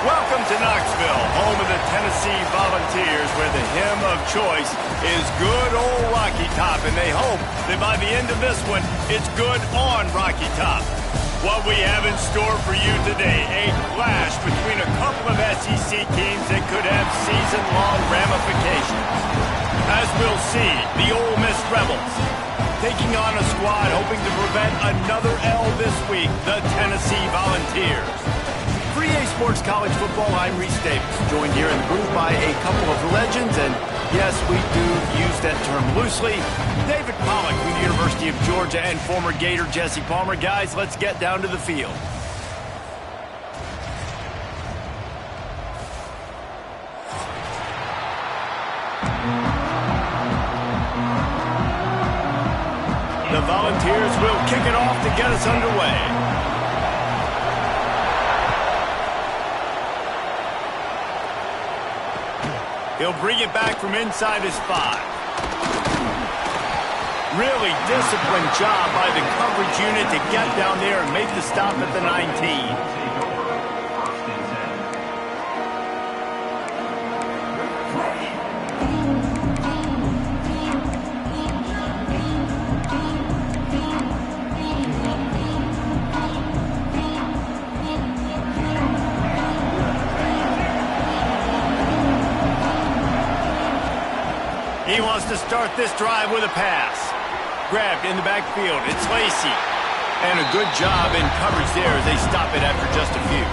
Welcome to Knoxville, home of the Tennessee Volunteers, where the hymn of choice is good old Rocky Top, and they hope that by the end of this one, it's good on Rocky Top. What we have in store for you today, a clash between a couple of SEC teams that could have season-long ramifications. As we'll see, the Ole Miss Rebels taking on a squad hoping to prevent another L this week, the Tennessee Volunteers. For EA Sports College Football, I'm Reese Davis, joined here in the booth by a couple of legends, and yes, we do use that term loosely. David Pollock from the University of Georgia and former Gator Jesse Palmer. Guys, let's get down to the field. The Volunteers will kick it off to get us underway. He'll bring it back from inside his 5. Really disciplined job by the coverage unit to get down there and make the stop at the 19. He wants to start this drive with a pass. Grabbed in the backfield. It's Lacey. And a good job in coverage there as they stop it after just a few.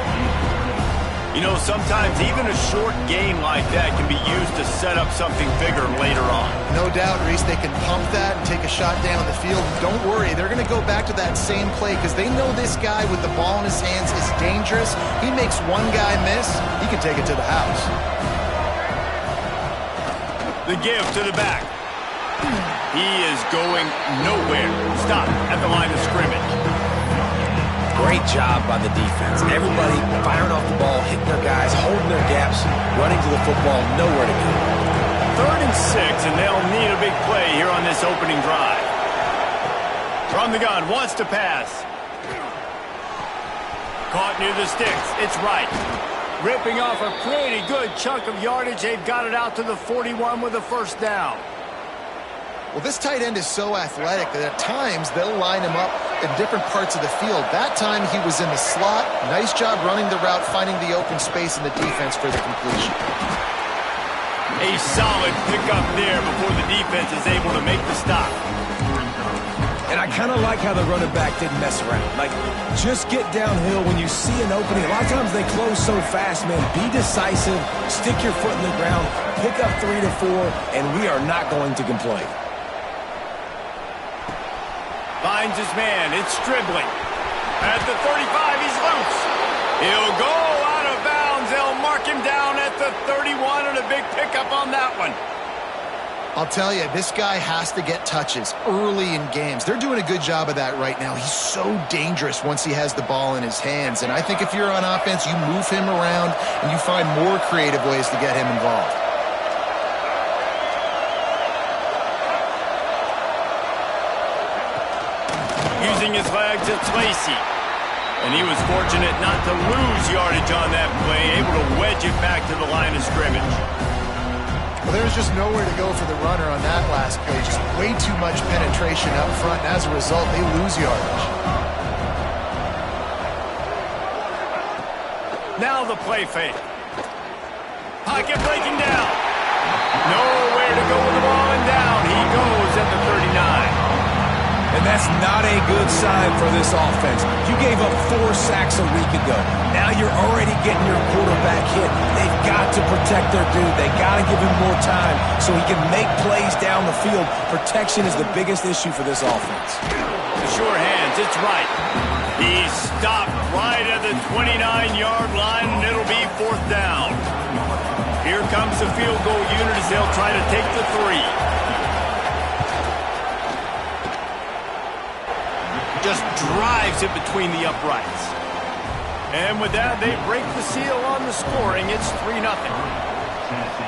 You know, sometimes even a short game like that can be used to set up something bigger later on. No doubt, Reese, they can pump that and take a shot down the field. Don't worry, they're going to go back to that same play because they know this guy with the ball in his hands is dangerous. He makes one guy miss, he can take it to the house. The give to the back. He is going nowhere. Stop at the line of scrimmage. Great job by the defense. Everybody firing off the ball, hitting their guys, holding their gaps, running to the football, nowhere to go. 3rd and 6, and they'll need a big play here on this opening drive. From the gun, wants to pass. Caught near the sticks. It's right. Ripping off a pretty good chunk of yardage. They've got it out to the 41 with a first down. Well, this tight end is so athletic that at times they'll line him up in different parts of the field. That time he was in the slot. Nice job running the route, finding the open space in the defense for the completion. A solid pickup there before the defense is able to make the stop. And I kind of like how the running back didn't mess around. Like, just get downhill when you see an opening. A lot of times they close so fast, man. Be decisive, stick your foot in the ground, pick up 3 to 4, and we are not going to complain. Finds his man. It's Stribling. At the 35, he's loose. He'll go out of bounds. They'll mark him down at the 31, and a big pickup on that one. I'll tell you, this guy has to get touches early in games. They're doing a good job of that right now. He's so dangerous once he has the ball in his hands. And I think if you're on offense, you move him around and you find more creative ways to get him involved. Using his legs, it's Lacey. And he was fortunate not to lose yardage on that play, able to wedge it back to the line of scrimmage. Well, there's just nowhere to go for the runner on that last play. Just way too much penetration up front, and as a result, they lose yardage. Now the play fake. Pocket breaking down. Nowhere to go with the ball, and down he goes at the 39. And that's not a good sign for this offense. You gave up 4 sacks a week ago. Now you're already getting your quarterback hit. They've got to protect their dude. They got to give him more time so he can make plays down the field. Protection is the biggest issue for this offense. The sure hands, it's right. He's stopped right at the 29-yard line, and it'll be 4th down. Here comes the field goal unit as they'll try to take the 3. Just drives it between the uprights. And with that, they break the seal on the scoring. It's 3-0.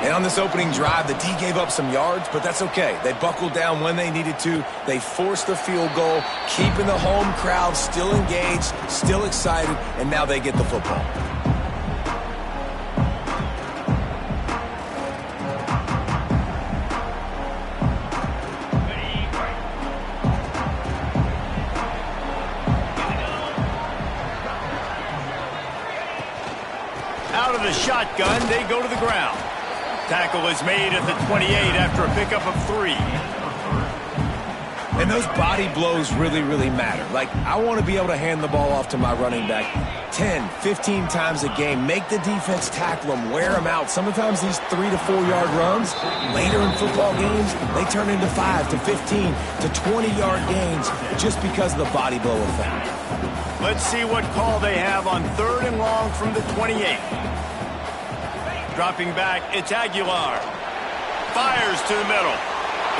And on this opening drive, the D gave up some yards, but that's okay. They buckled down when they needed to. They forced the field goal, keeping the home crowd still engaged, still excited, and now they get the football. Out of the shotgun, they go to the ground. Tackle is made at the 28 after a pickup of 3. And those body blows really, really matter. Like, I want to be able to hand the ball off to my running back 10, 15 times a game. Make the defense tackle them, wear them out. Sometimes these 3 to 4 yard runs, later in football games, they turn into 5 to 15 to 20 yard gains just because of the body blow effect. Let's see what call they have on 3rd and long from the 28. Dropping back, it's Aguilar. Fires to the middle.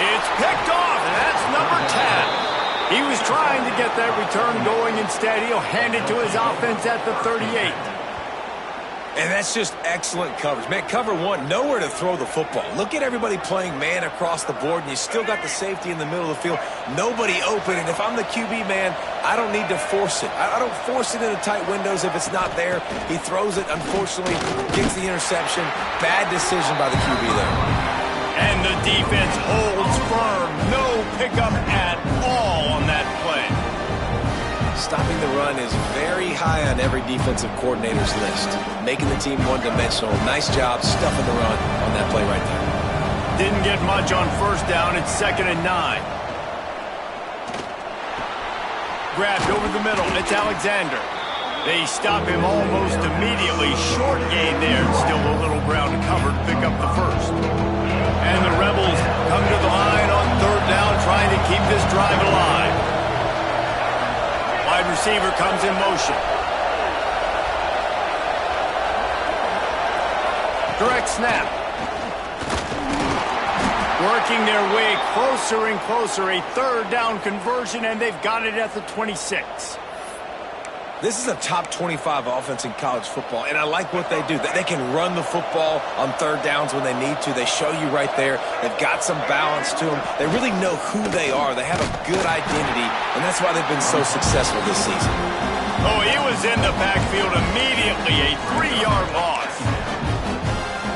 It's picked off, and that's number 10. He was trying to get that return going. Instead, he'll hand it to his offense at the 38. And that's just excellent coverage. Man, cover one, nowhere to throw the football. Look at everybody playing man across the board, and you still got the safety in the middle of the field. Nobody open, and if I'm the QB, man, I don't need to force it. I don't force it into tight windows if it's not there. He throws it, unfortunately, gets the interception. Bad decision by the QB there. And the defense holds firm. No pickup at all on that play. Stopping the run is very high on every defensive coordinator's list. Making the team one-dimensional. Nice job stuffing the run on that play right there. Didn't get much on 1st down. It's 2nd and 9. Grabbed over the middle. It's Alexander. They stop him almost immediately. Short gain there. Still a little ground to cover to pick up the 1st. And the Rebels come to the line on 3rd down, trying to keep this drive alive. Wide receiver comes in motion. Direct snap. Working their way closer and closer. A 3rd down conversion, and they've got it at the 26. This is a top 25 offense in college football, and I like what they do. They can run the football on 3rd downs when they need to. They show you right there. They've got some balance to them. They really know who they are. They have a good identity, and that's why they've been so successful this season. Oh, he was in the backfield immediately. A 3-yard loss.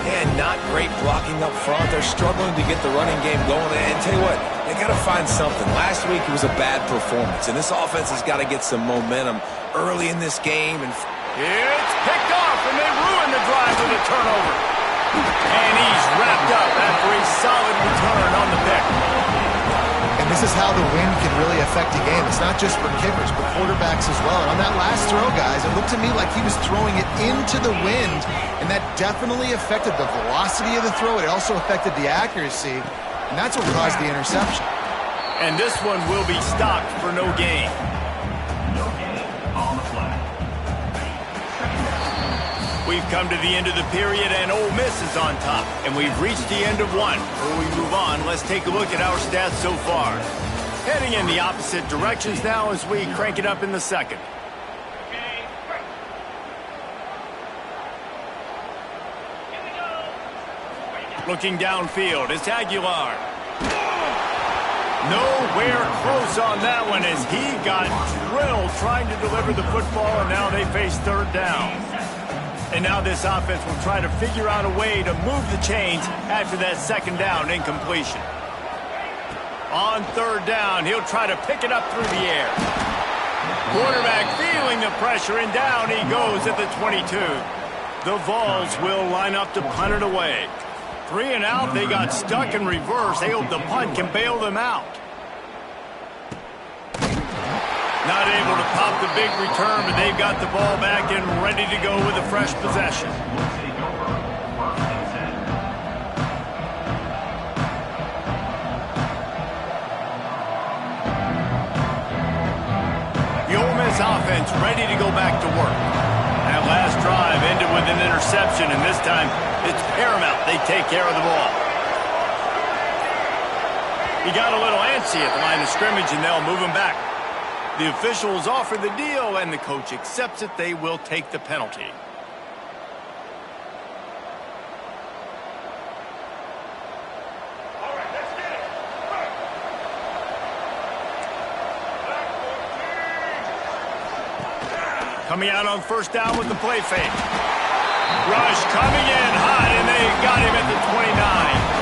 And not great blocking up front. They're struggling to get the running game going. And tell you what, they got to find something. Last week it was a bad performance, and this offense has got to get some momentum early in this game. And it's picked off, and they ruin the drive with a turnover. And he's wrapped up after a solid return on the pick. And this is how the wind can really affect a game. It's not just for kickers, but quarterbacks as well. And on that last throw, guys, it looked to me like he was throwing it into the wind, and that definitely affected the velocity of the throw. It also affected the accuracy, and that's what caused the interception. And this one will be stopped for no gain. We've come to the end of the period, and Ole Miss is on top. And we've reached the end of one. Before we move on, let's take a look at our stats so far. Heading in the opposite directions now as we crank it up in the 2nd. Looking downfield, it's Aguilar. Nowhere close on that one as he got drilled trying to deliver the football, and now they face 3rd down. And now this offense will try to figure out a way to move the chains after that 2nd down incompletion. On 3rd down, he'll try to pick it up through the air. Quarterback feeling the pressure, and down he goes at the 22. The Vols will line up to punt it away. 3 and out, they got stuck in reverse. They hope the punt can bail them out. Not able to pop the big return, but they've got the ball back and ready to go with a fresh possession. The Ole Miss offense ready to go back to work. That last drive ended with an interception, and this time it's paramount they take care of the ball. He got a little antsy at the line of scrimmage, and they'll move him back. The officials offer the deal, and the coach accepts it. They will take the penalty. Coming out on 1st down with the play fake. Rush coming in hot, and they got him at the 29.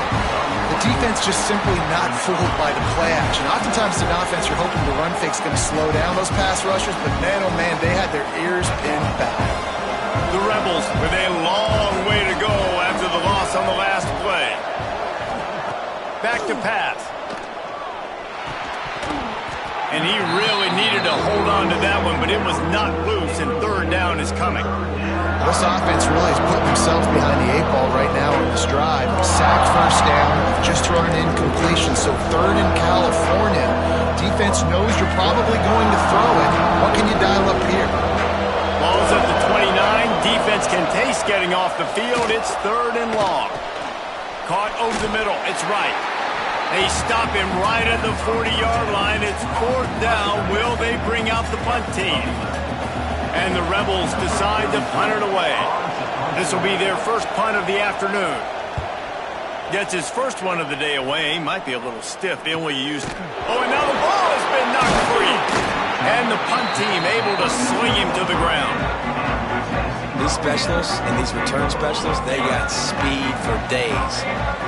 The defense just simply not fooled by the play action. Oftentimes in offense, you're hoping the run fake's going to slow down those pass rushers, but man, oh man, they had their ears pinned back. The Rebels with a long way to go after the loss on the last play. Back to pass. And he really needed to hold on to that one, but it was not loose, and third down is coming. This offense really is putting themselves behind the 8 ball right now on this drive. Sacked first down, just thrown an incompletion, so third in California. Defense knows you're probably going to throw it. What can you dial up here? Ball's at the 29. Defense can taste getting off the field. It's third and long. Caught over the middle. It's right. They stop him right at the 40-yard line. It's fourth down. Will they bring out the punt team? And the Rebels decide to punt it away. This will be their first punt of the afternoon. Gets his first one of the day away. Might be a little stiff. They only used... Oh, and now the ball has been knocked free. And the punt team able to sling him to the ground. These specialists and these return specialists, they got speed for days.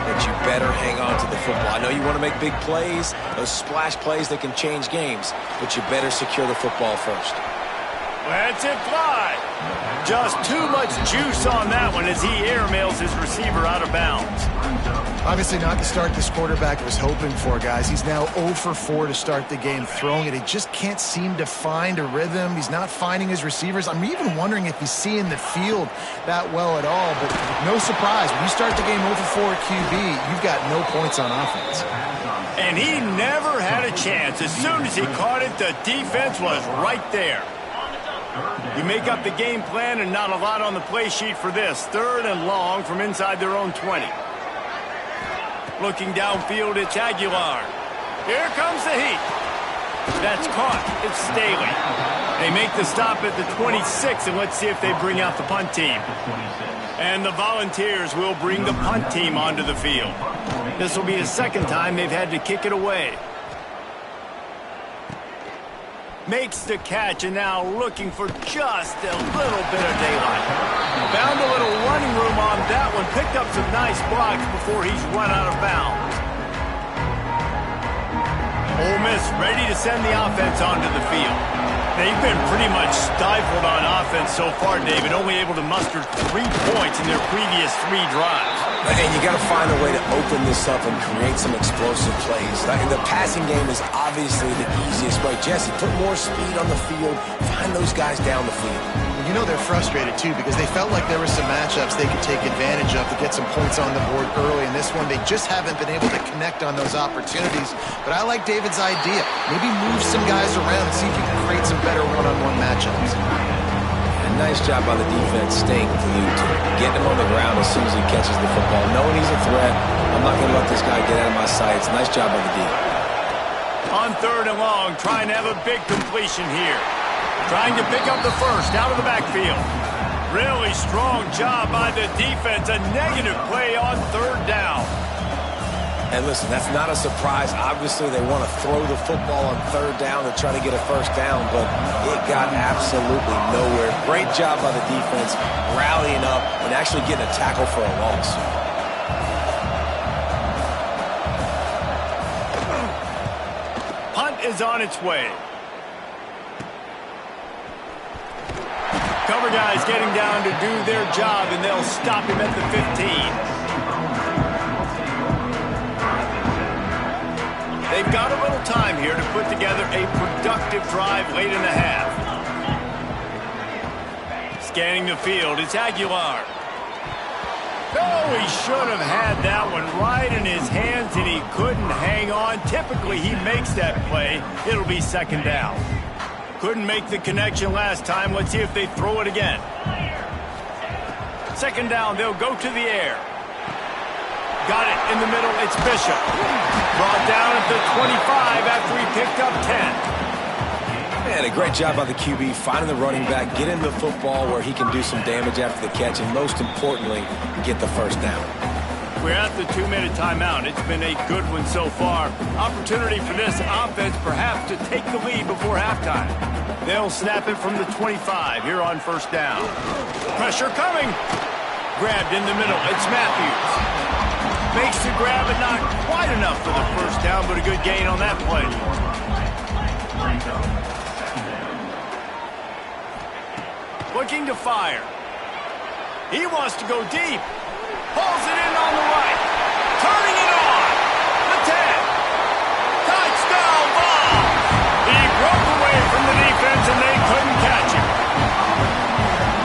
But you better hang on to the football. I know you want to make big plays, those splash plays that can change games, but you better secure the football first. Lets it fly. Just too much juice on that one as he airmails his receiver out of bounds. Obviously not the start this quarterback was hoping for, guys. He's now 0 for 4 to start the game throwing it. He just can't seem to find a rhythm. He's not finding his receivers. I'm even wondering if he's seeing the field that well at all. But no surprise, when you start the game 0 for 4 at QB, you've got no points on offense. And he never had a chance. As soon as he caught it, the defense was right there. You make up the game plan and not a lot on the play sheet for this. Third and long from inside their own 20. Looking downfield, it's Aguilar. Here comes the heat. That's caught. It's Staley. They make the stop at the 26, and let's see if they bring out the punt team. And the Volunteers will bring the punt team onto the field. This will be the second time they've had to kick it away. Makes the catch, and now looking for just a little bit of daylight. Found a little running room on that one. Picked up some nice blocks before he's run out of bounds. Ole Miss ready to send the offense onto the field. They've been pretty much stifled on offense so far, David, only able to muster 3 points in their previous 3 drives. And you got to find a way to open this up and create some explosive plays. The passing game is obviously the easiest way. Jesse, put more speed on the field. Find those guys down the field. You know they're frustrated, too, because they felt like there were some matchups they could take advantage of to get some points on the board early. In this one, they just haven't been able to connect on those opportunities. But I like David's idea. Maybe move some guys around and see if you can create some better one-on-one matchups. And nice job by the defense staying glued to it. Getting him on the ground as soon as he catches the football. Knowing he's a threat, I'm not going to let this guy get out of my sights. Nice job by the D. On third and long, trying to have a big completion here. Trying to pick up the first out of the backfield. Really strong job by the defense. A negative play on third down. And listen, that's not a surprise. Obviously, they want to throw the football on third down to try to get a first down, but it got absolutely nowhere. Great job by the defense, rallying up and actually getting a tackle for a loss. Punt is on its way. Cover guys getting down to do their job, and they'll stop him at the 15. They've got a little time here to put together a productive drive late in the half. Scanning the field, it's Aguilar. Oh, he should have had that one right in his hands, and he couldn't hang on. Typically, he makes that play. It'll be second down. Couldn't make the connection last time. Let's see if they throw it again. Second down, they'll go to the air. Got it in the middle, it's Bishop. Brought down at the 25 after he picked up 10. Man, a great job by the QB, finding the running back, getting the football where he can do some damage after the catch, and most importantly, get the first down. We're at the 2-minute timeout. It's been a good one so far. Opportunity for this offense perhaps to take the lead before halftime. They'll snap it from the 25 here on first down. Pressure coming. Grabbed in the middle. It's Matthews. Makes the grab, but not quite enough for the first down, but a good gain on that play. Looking to fire. He wants to go deep. Pulls it in on the right. Turning it on. The 10. Touchdown ball. He broke away from the defense and they couldn't catch him.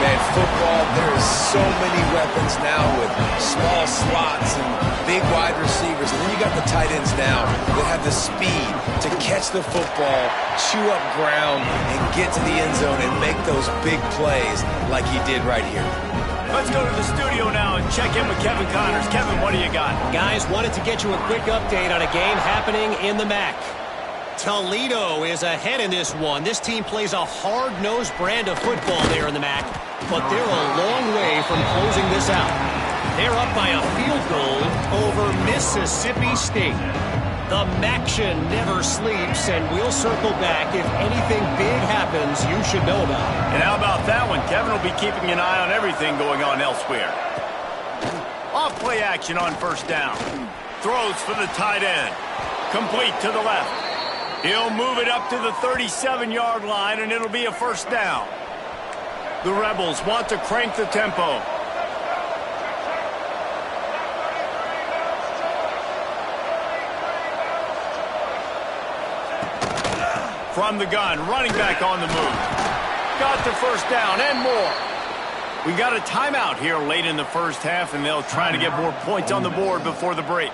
Man, football, there is so many weapons now with small slots and big wide receivers. And then you got the tight ends now that have the speed to catch the football, chew up ground, and get to the end zone and make those big plays like he did right here. Let's go to the studio now and check in with Kevin Connors. Kevin, what do you got? Guys, wanted to get you a quick update on a game happening in the MAC. Toledo is ahead in this one. This team plays a hard-nosed brand of football there in the MAC, but they're a long way from closing this out. They're up by a field goal over Mississippi State. The MACtion never sleeps, and we'll circle back if anything big happens you should know about. And how about that one? Kevin will be keeping an eye on everything going on elsewhere. Off play action on first down. Throws for the tight end. Complete to the left. He'll move it up to the 37-yard line, and it'll be a first down. The Rebels want to crank the tempo. From the gun, running back on the move. Got the first down and more. We got a timeout here late in the first half, and they'll try to get more points on the board before the break.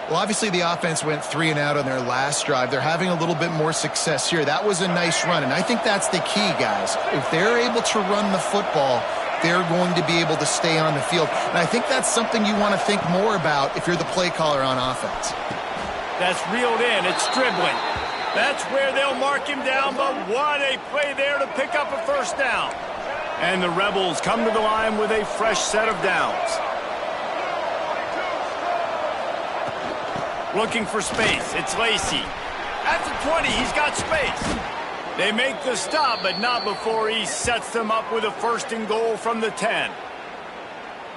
Well, obviously the offense went 3 and out on their last drive. They're having a little bit more success here. That was a nice run, and I think that's the key, guys. If they're able to run the football, they're going to be able to stay on the field. And I think that's something you want to think more about if you're the play caller on offense. That's reeled in. It's dribbling. That's where they'll mark him down, but what a play there to pick up a first down. And the Rebels come to the line with a fresh set of downs. Looking for space. It's Lacey. At the 20, he's got space. They make the stop, but not before he sets them up with a first and goal from the 10.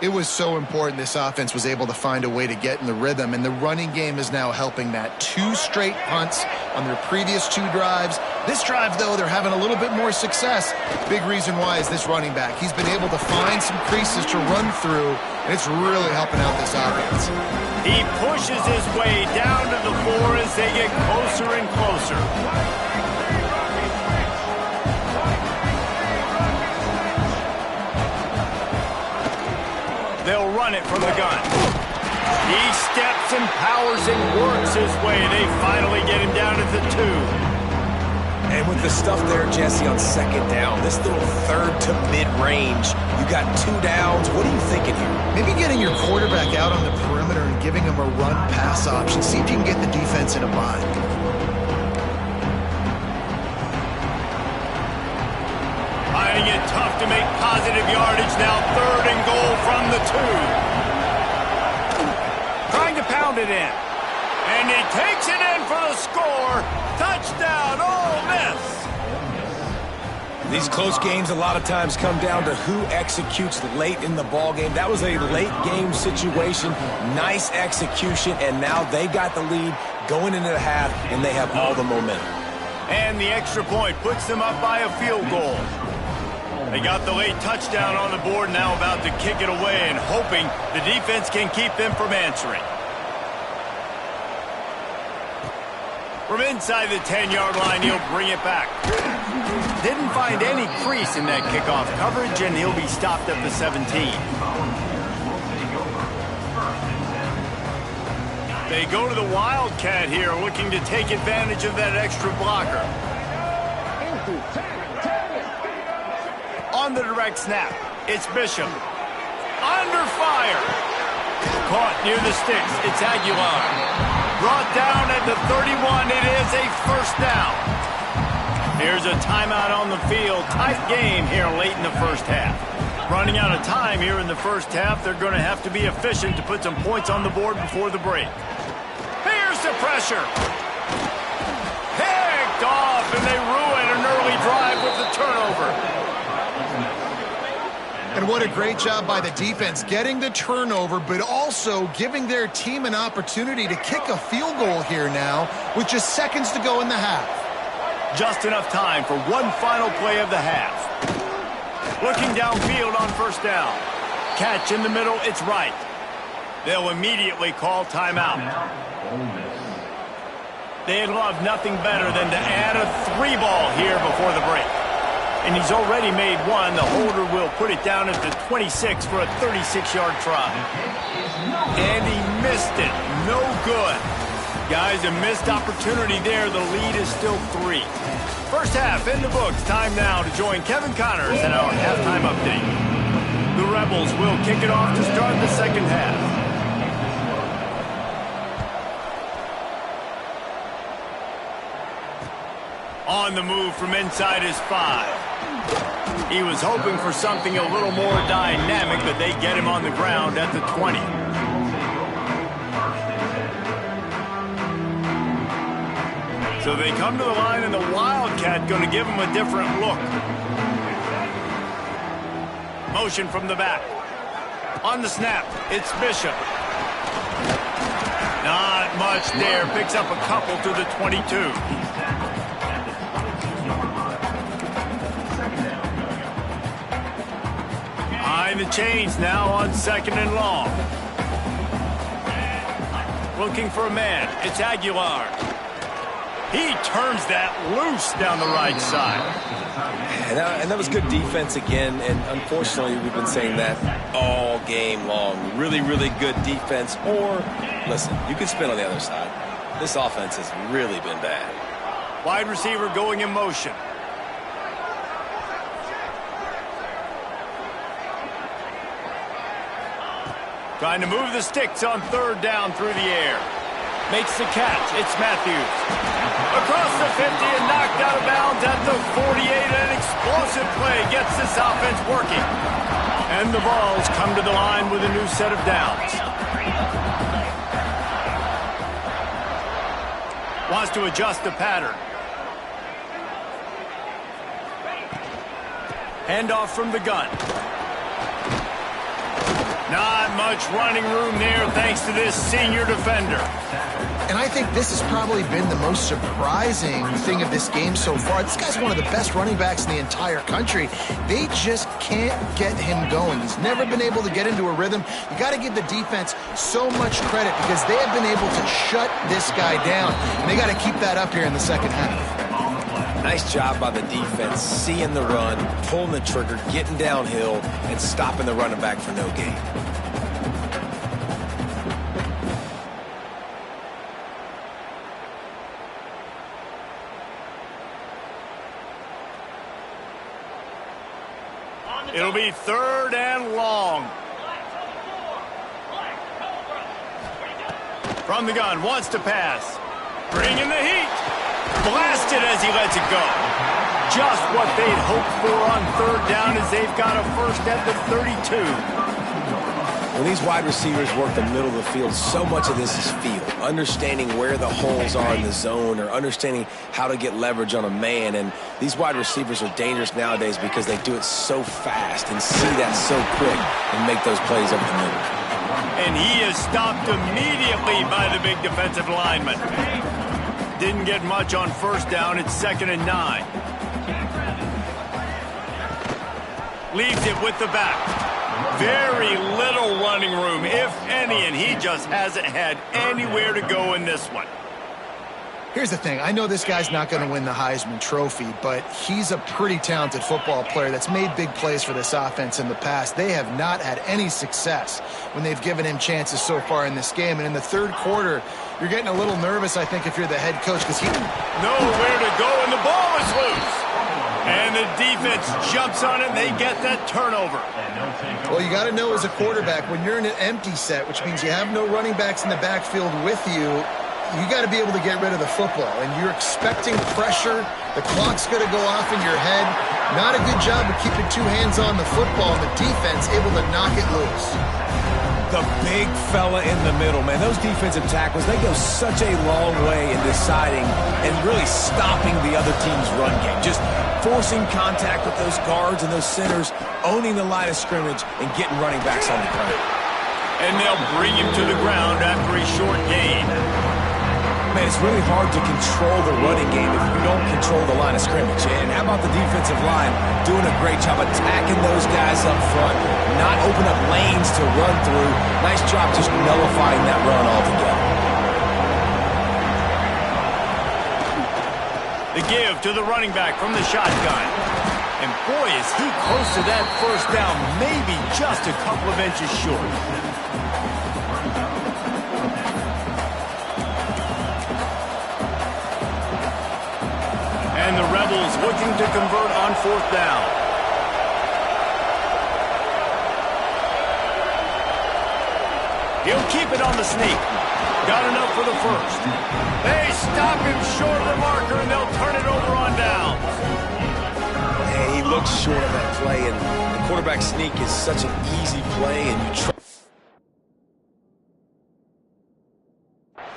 It was so important this offense was able to find a way to get in the rhythm, and the running game is now helping that. 2 straight punts on their previous 2 drives. This drive, though, they're having a little bit more success. Big reason why is this running back. He's been able to find some creases to run through, and it's really helping out this offense. He pushes his way down to the 4 as they get closer and closer. They'll run it from the gun. He steps and powers and works his way. They finally get him down at the 2. And with the stuff there, Jesse, on second down, this little third to mid-range, you got 2 downs. What are you thinking here? Maybe getting your quarterback out on the perimeter and giving him a run-pass option. See if you can get the defense in a bind. Finding it tough to make positive yardage now. 3rd and goal from the 2. Trying to pound it in. And he takes it in for the score. Touchdown, Ole Miss. These close games a lot of times come down to who executes late in the ball game. That was a late game situation. Nice execution, and now they got the lead going into the half, and they have all the momentum. And the extra point puts them up by a field goal. They got the late touchdown on the board, now about to kick it away and hoping the defense can keep them from answering. From inside the 10-yard line, he'll bring it back. Didn't find any crease in that kickoff coverage, and he'll be stopped at the 17. They go to the Wildcat here, looking to take advantage of that extra blocker. On the direct snap, it's Bishop. Under fire. Caught near the sticks. It's Aguilar. Brought down at the 31. It is a first down. Here's a timeout on the field. Tight game here late in the first half. Running out of time here in the first half. They're going to have to be efficient to put some points on the board before the break. Here's the pressure. Picked off, and they ruin an early drive with the turnover. And what a great job by the defense getting the turnover, but also giving their team an opportunity to kick a field goal here now with just seconds to go in the half. Just enough time for one final play of the half. Looking downfield on first down. catch in the middle. It's right. They'll immediately call timeout. They'd love nothing better than to add a 3-ball here before the break. And he's already made one. The holder will put it down at the 26 for a 36-yard try. And he missed it. No good. Guys, a missed opportunity there. The lead is still 3. First half in the books. Time now to join Kevin Connors in our halftime update. The Rebels will kick it off to start the second half. On the move from inside his 5. He was hoping for something a little more dynamic, but they get him on the ground at the 20. So they come to the line, and the Wildcat going to give him a different look. Motion from the back. On the snap, it's Bishop. Not much there. Picks up a couple to the 22. Behind the chains now on 2nd and long. Looking for a man. It's Aguilar. He turns that loose down the right side. And that was good defense again, and unfortunately we've been saying that all game long. Really, really good defense, or, listen, you can spin on the other side. This offense has really been bad. Wide receiver going in motion. Trying to move the sticks on 3rd down through the air. Makes the catch. It's Matthews. Across the 50 and knocked out of bounds at the 48. An explosive play gets this offense working. And the Vols come to the line with a new set of downs. Wants to adjust the pattern. Handoff from the gun. Not much running room there thanks to this senior defender. And I think this has probably been the most surprising thing of this game so far. This guy's one of the best running backs in the entire country. They just can't get him going. He's never been able to get into a rhythm. You got to give the defense so much credit because they have been able to shut this guy down. And they got to keep that up here in the second half. Nice job by the defense, seeing the run, pulling the trigger, getting downhill, and stopping the running back for no gain. It'll be 3rd and long. From the gun, wants to pass. Bringing the heat. Blasted as he lets it go. Just what they'd hoped for on 3rd down as they've got a first at the 32. When these wide receivers work the middle of the field, so much of this is feel. Understanding where the holes are in the zone or understanding how to get leverage on a man. And these wide receivers are dangerous nowadays because they do it so fast and see that so quick and make those plays over the middle. And he is stopped immediately by the big defensive lineman. Didn't get much on 1st down. It's 2nd and 9. Leaves it with the back. Very little running room, if any, and he just hasn't had anywhere to go in this one. Here's the thing. I know this guy's not going to win the Heisman Trophy, but he's a pretty talented football player that's made big plays for this offense in the past. They have not had any success when they've given him chances so far in this game. And in the 3rd quarter, you're getting a little nervous, I think, if you're the head coach, because he nowhere to go, and the ball is loose. And the defense jumps on it, and they get that turnover. Well, you got to know as a quarterback, when you're in an empty set, which means you have no running backs in the backfield with you, you got to be able to get rid of the football. And you're expecting pressure. The clock's going to go off in your head. Not a good job of keeping 2 hands on the football, and the defense able to knock it loose. The big fella in the middle, man. Those defensive tackles, they go such a long way in deciding and really stopping the other team's run game. Just forcing contact with those guards and those centers, owning the line of scrimmage, and getting running backs on the ground. And they'll bring him to the ground after a short gain. Man, it's really hard to control the running game if you don't control the line of scrimmage. And how about the defensive line doing a great job attacking those guys up front, not open up lanes to run through. Nice job just nullifying that run altogether. The give to the running back from the shotgun. And boy, is he close to that first down, maybe just a couple of inches short. And the Rebels looking to convert on fourth down. He'll keep it on the sneak. Got enough for the first. They stop him short of the marker, and they'll turn it over on down. Hey, he looks short of that play, and the quarterback sneak is such an easy play, and you try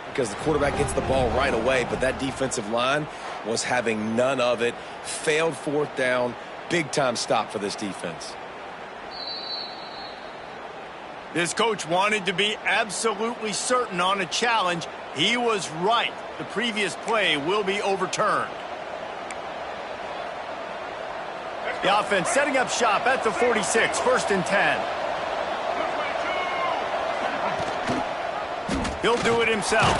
because the quarterback gets the ball right away, but that defensive line was having none of it. Failed fourth down. Big-time stop for this defense. This coach wanted to be absolutely certain on a challenge. He was right. The previous play will be overturned. The offense setting up shop at the 46, 1st and 10. He'll do it himself.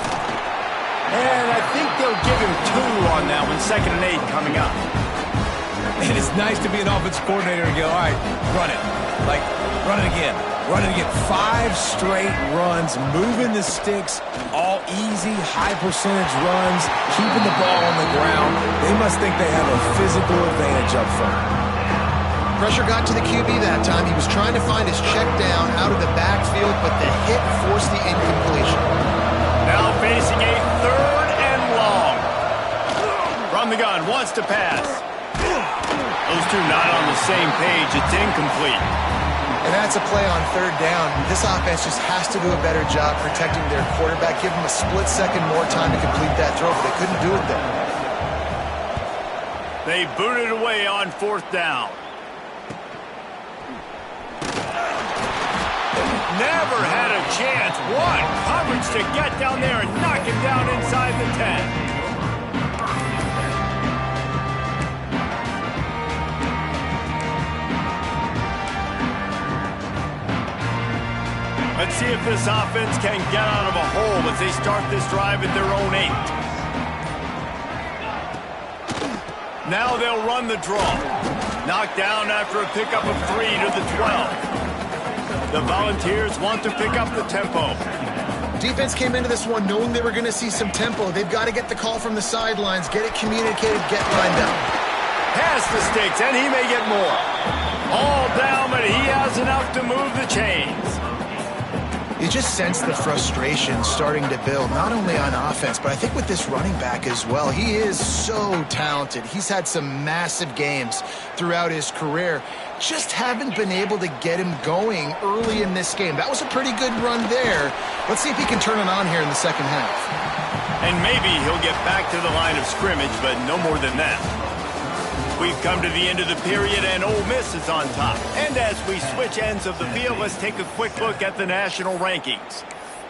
And I think they'll give him 2 on that one, 2nd and 8 coming up. And it's nice to be an offensive coordinator and go, all right, run it. Like, run it again. Run it again. 5 straight runs, moving the sticks, all easy, high percentage runs, keeping the ball on the ground. They must think they have a physical advantage up front. Pressure got to the QB that time. He was trying to find his check down out of the backfield, but the hit forced the incompletion. Now facing a 3rd and long. From the gun, wants to pass. Those two not on the same page. It's incomplete. And that's a play on 3rd down. This offense just has to do a better job protecting their quarterback. Give him a split second more time to complete that throw, but they couldn't do it there. They booted away on 4th down. Never had a chance. One coverage to get down there and knock him down inside the 10. Let's see if this offense can get out of a hole as they start this drive at their own 8. Now they'll run the draw. Knocked down after a pickup of 3 to the 12. The Volunteers want to pick up the tempo. Defense came into this one knowing they were going to see some tempo. They've got to get the call from the sidelines, get it communicated, get lined up. Past the sticks, and he may get more. All down, but he has enough to move the chains. You just sense the frustration starting to build, not only on offense, but I think with this running back as well. He is so talented. He's had some massive games throughout his career. Just haven't been able to get him going early in this game. That was a pretty good run there. Let's see if he can turn it on here in the second half. And maybe he'll get back to the line of scrimmage, but no more than that. We've come to the end of the period, and Ole Miss is on top. And as we switch ends of the field, let's take a quick look at the national rankings.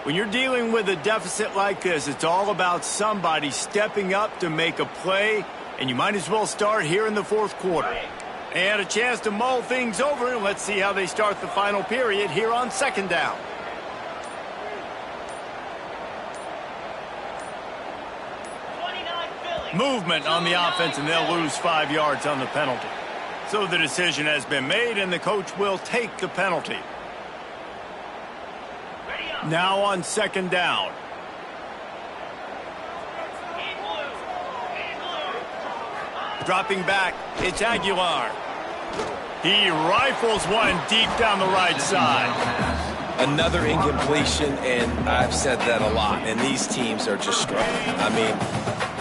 When you're dealing with a deficit like this, it's all about somebody stepping up to make a play, and you might as well start here in the 4th quarter. And a chance to mull things over, and let's see how they start the final period here on 2nd down. Movement on the offense, and they'll lose 5 yards on the penalty. So the decision has been made, and the coach will take the penalty. Now on 2nd down. Dropping back, it's Aguilar. He rifles one deep down the right side. Another incompletion, and I've said that a lot, and these teams are just struggling. I mean,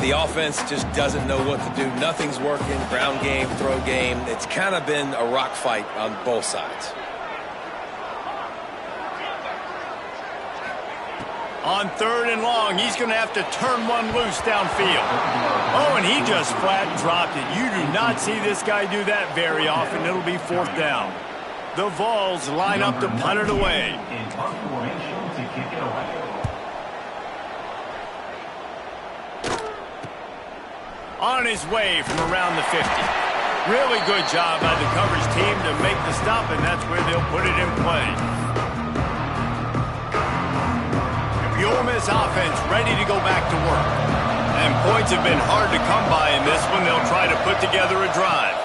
the offense just doesn't know what to do. Nothing's working. Ground game, throw game. It's kind of been a rock fight on both sides. On 3rd and long, he's going to have to turn one loose downfield. Oh, and he just flat dropped it. You do not see this guy do that very often. It'll be 4th down. The Vols line up to punt it away. On his way from around the 50. Really good job by the coverage team to make the stop, and that's where they'll put it in play. The Ole Miss offense ready to go back to work. And points have been hard to come by in this one. They'll try to put together a drive.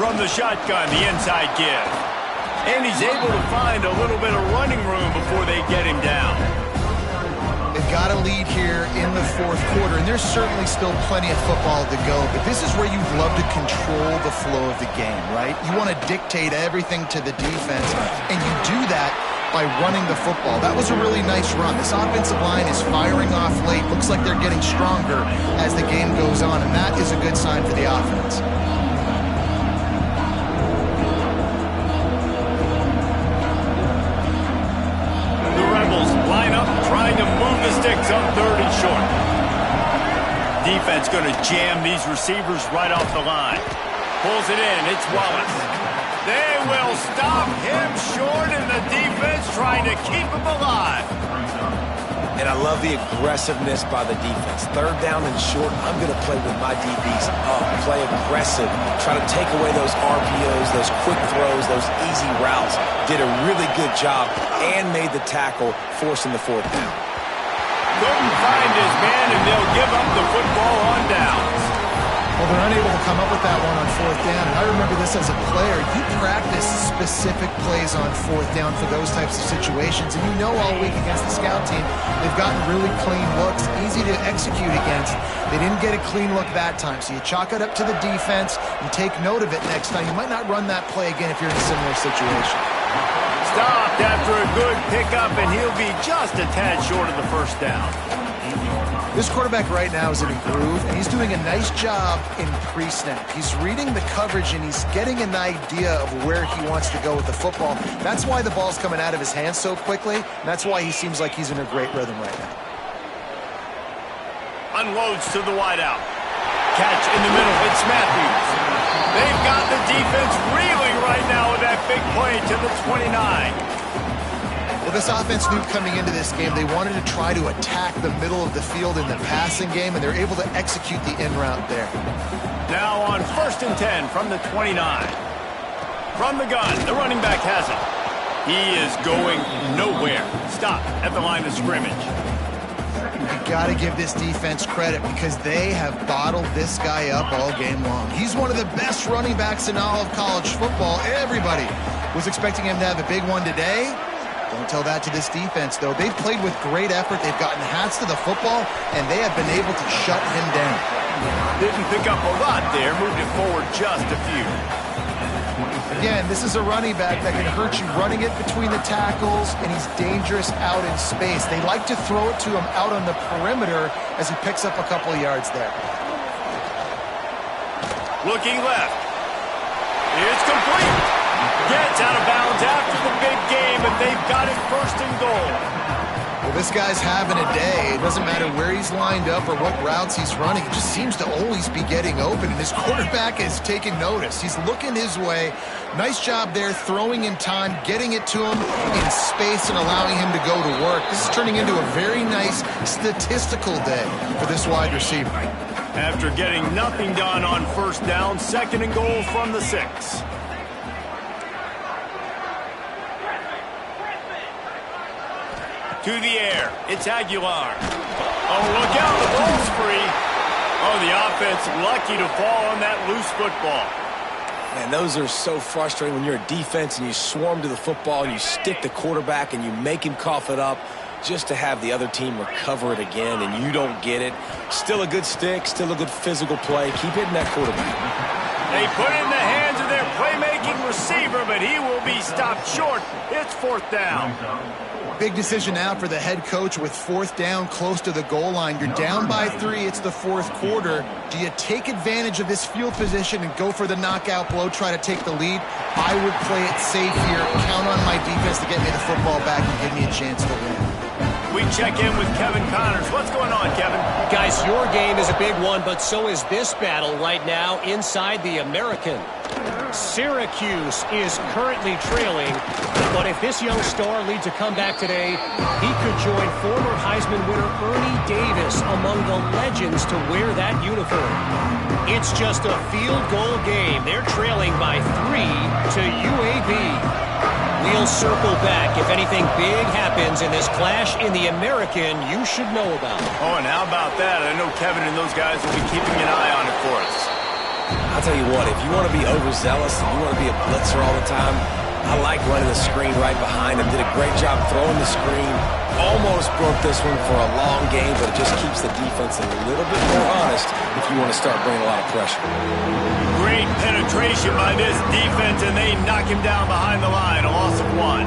From the shotgun, the inside give. And he's able to find a little bit of running room before they get him down. They've got a lead here in the fourth quarter, and there's certainly still plenty of football to go, but this is where you'd love to control the flow of the game, right? You want to dictate everything to the defense, and you do that by running the football. That was a really nice run. This offensive line is firing off late. Looks like they're getting stronger as the game goes on, and that is a good sign for the offense. Trying to move the sticks up third and short. Defense going to jam these receivers right off the line. Pulls it in. It's Wallace. They will stop him short, and the defense trying to keep him alive. And I love the aggressiveness by the defense. Third down and short, I'm going to play with my DBs up, play aggressive, try to take away those RPOs, those quick throws, those easy routes. Did a really good job and made the tackle, forcing the fourth down. Couldn't find his man, and they'll give up the football on downs. Well, they're unable to come up with that one on fourth down. And I remember this as a player. You practice specific plays on fourth down for those types of situations. And you know all week against the scout team, they've gotten really clean looks, easy to execute against. They didn't get a clean look that time. So you chalk it up to the defense and take note of it next time. You might not run that play again if you're in a similar situation. Stopped after a good pickup, and he'll be just a tad short of the first down. This quarterback right now is in a groove, and he's doing a nice job in pre-snap. He's reading the coverage, and he's getting an idea of where he wants to go with the football. That's why the ball's coming out of his hands so quickly, and that's why he seems like he's in a great rhythm right now. Unloads to the wideout. Catch in the middle. It's Matthews. They've got the defense reeling right now with that big play to the 29. Well, this offense knew coming into this game they wanted to try to attack the middle of the field in the passing game, and they're able to execute the in route there. Now on 1st and 10 from the 29. From the gun, the running back has it. He is going nowhere. Stop at the line of scrimmage. You got to give this defense credit because they have bottled this guy up all game long. He's one of the best running backs in all of college football. Everybody was expecting him to have a big one today. Don't tell that to this defense, though. They've played with great effort. They've gotten hats to the football, and they have been able to shut him down. Didn't pick up a lot there. Moved it forward just a few. Again, this is a running back that can hurt you running it between the tackles, and he's dangerous out in space. They like to throw it to him out on the perimeter as he picks up a couple of yards there. Looking left. It's complete. Gets out of bounds after the big game, and they've got it 1st and goal. Well, this guy's having a day. It doesn't matter where he's lined up or what routes he's running. He just seems to always be getting open, and his quarterback is taking notice. He's looking his way. Nice job there, throwing in time, getting it to him in space and allowing him to go to work. This is turning into a very nice statistical day for this wide receiver. After getting nothing done on 1st down, 2nd and goal from the 6. To the air. It's Aguilar. Oh, look out. The ball's free. Oh, the offense lucky to fall on that loose football. Man, those are so frustrating when you're a defense and you swarm to the football and you stick the quarterback and you make him cough it up just to have the other team recover it again and you don't get it. Still a good stick, still a good physical play. Keep hitting that quarterback. They put it in the hands of their playmaking receiver, but he will be stopped short. It's 4th down. Big decision now for the head coach with 4th down close to the goal line. You're down by 3. It's the 4th quarter. Do you take advantage of this field position and go for the knockout blow, try to take the lead? I would play it safe here. Count on my defense to get me the football back and give me a chance to win. We check in with Kevin Connors. What's going on, Kevin? Guys, your game is a big one, but so is this battle right now inside the American. Syracuse is currently trailing, but if this young star leads a comeback today, he could join former Heisman winner Ernie Davis among the legends to wear that uniform. It's just a field goal game. They're trailing by 3 to UAB. We'll circle back if anything big happens in this clash in the American you should know about. Oh, and how about that? I know Kevin and those guys will be keeping an eye on it for us. I'll tell you what, if you want to be overzealous and you want to be a blitzer all the time, I like running the screen right behind him. Did a great job throwing the screen. Almost broke this one for a long game, but it just keeps the defense a little bit more honest if you want to start bringing a lot of pressure. Great penetration by this defense, and they knock him down behind the line. A loss of 1.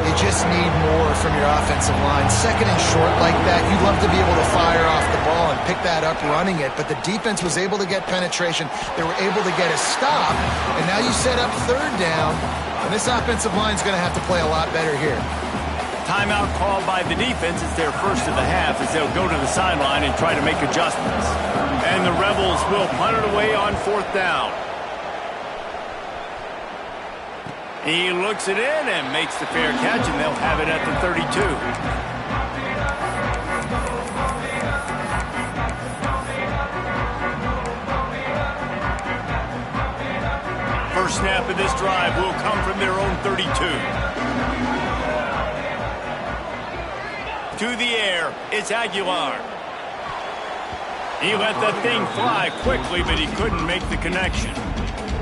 You just need more from your offensive line. Second and short like that, you'd love to be able to fire off the ball and pick that up running it, but the defense was able to get penetration. They were able to get a stop, and now you set up third down, and this offensive line is going to have to play a lot better here. Timeout called by the defense. It's their first of the half as they'll go to the sideline and try to make adjustments. And the Rebels will punt it away on 4th down. He looks it in and makes the fair catch, and they'll have it at the 32. First snap of this drive will come from their own 32. To the air, it's Aguilar. He let that thing fly quickly, but he couldn't make the connection.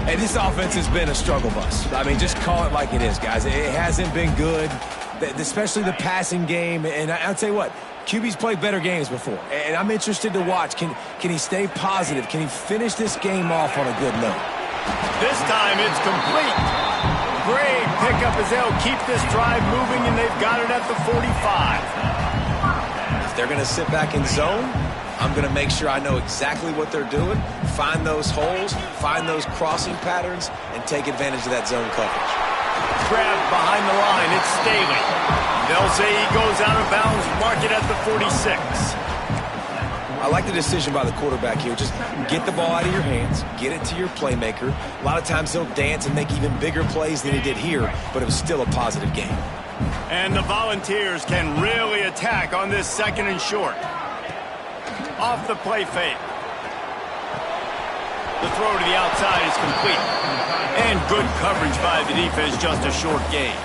Hey, this offense has been a struggle bus. I mean, just call it like it is, guys. It hasn't been good, especially the passing game. And I'll tell you what, QB's played better games before. And I'm interested to watch. Can he stay positive? Can he finish this game off on a good note? This time it's complete. Great pickup as they'll keep this drive moving, and they've got it at the 45. If they're going to sit back in zone, I'm going to make sure I know exactly what they're doing, find those holes, find those crossing patterns, and take advantage of that zone coverage. Grabbed behind the line, it's Staley. They'll say he goes out of bounds, mark it at the 46. I like the decision by the quarterback here. Just get the ball out of your hands, get it to your playmaker. A lot of times he'll dance and make even bigger plays than he did here, but it was still a positive game. And the Volunteers can really attack on this second and short. Off the play fake. The throw to the outside is complete. And good coverage by the defense, just a short gain.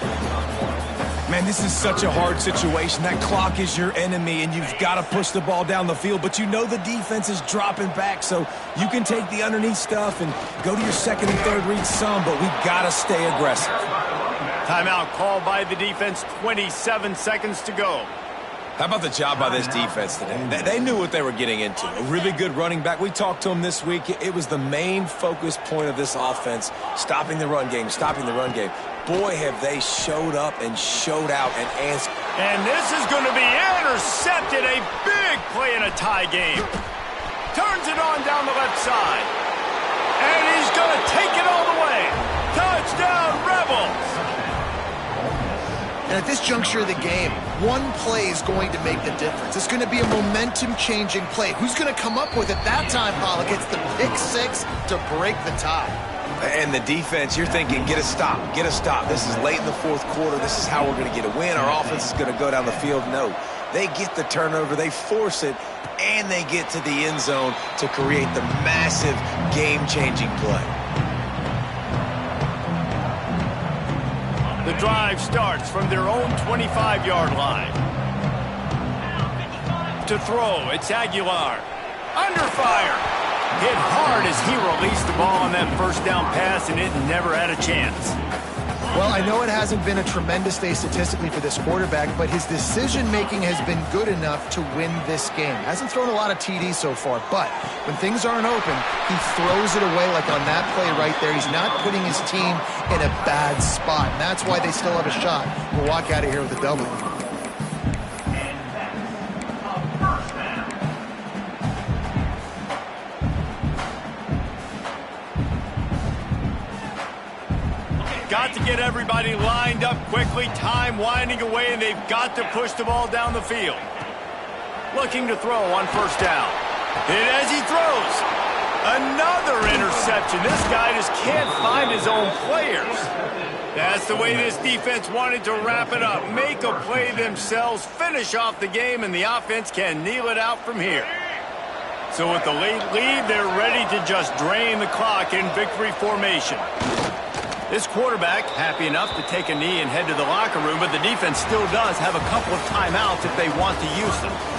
Man, this is such a hard situation. That clock is your enemy, and you've got to push the ball down the field. But you know the defense is dropping back, so you can take the underneath stuff and go to your second and third read some, but we've got to stay aggressive. Timeout called by the defense, 27 seconds to go. How about the job by this defense today? They knew what they were getting into. A really good running back. We talked to him this week. It was the main focus point of this offense, stopping the run game, stopping the run game. Boy, have they showed up and showed out and answered. And this is going to be intercepted. A big play in a tie game. Turns it on down the left side. And he's going to take it all the way. Touchdown, Rebels. And at this juncture of the game, one play is going to make the difference. It's going to be a momentum-changing play. Who's going to come up with it that time, Pollock? It's the pick six to break the tie. And the defense, you're thinking, get a stop, get a stop. This is late in the fourth quarter. This is how we're going to get a win. Our offense is going to go down the field. No, they get the turnover, they force it, and they get to the end zone to create the massive game-changing play. The drive starts from their own 25-yard line. To throw, it's Aguilar. Under fire. Hit hard as he released the ball on that first down pass, and it never had a chance. Well, I know it hasn't been a tremendous day statistically for this quarterback, but his decision-making has been good enough to win this game. Hasn't thrown a lot of TDs so far, but when things aren't open, he throws it away like on that play right there. He's not putting his team in a bad spot, and that's why they still have a shot to walk out of here with a W. Got to get everybody lined up quickly, time winding away, and they've got to push the ball down the field. Looking to throw on first down. Hit as he throws. Another interception. This guy just can't find his own players. That's the way this defense wanted to wrap it up. Make a play themselves, finish off the game, and the offense can kneel it out from here. So with the late lead, they're ready to just drain the clock in victory formation. This quarterback happy enough to take a knee and head to the locker room, but the defense still does have a couple of timeouts if they want to use them.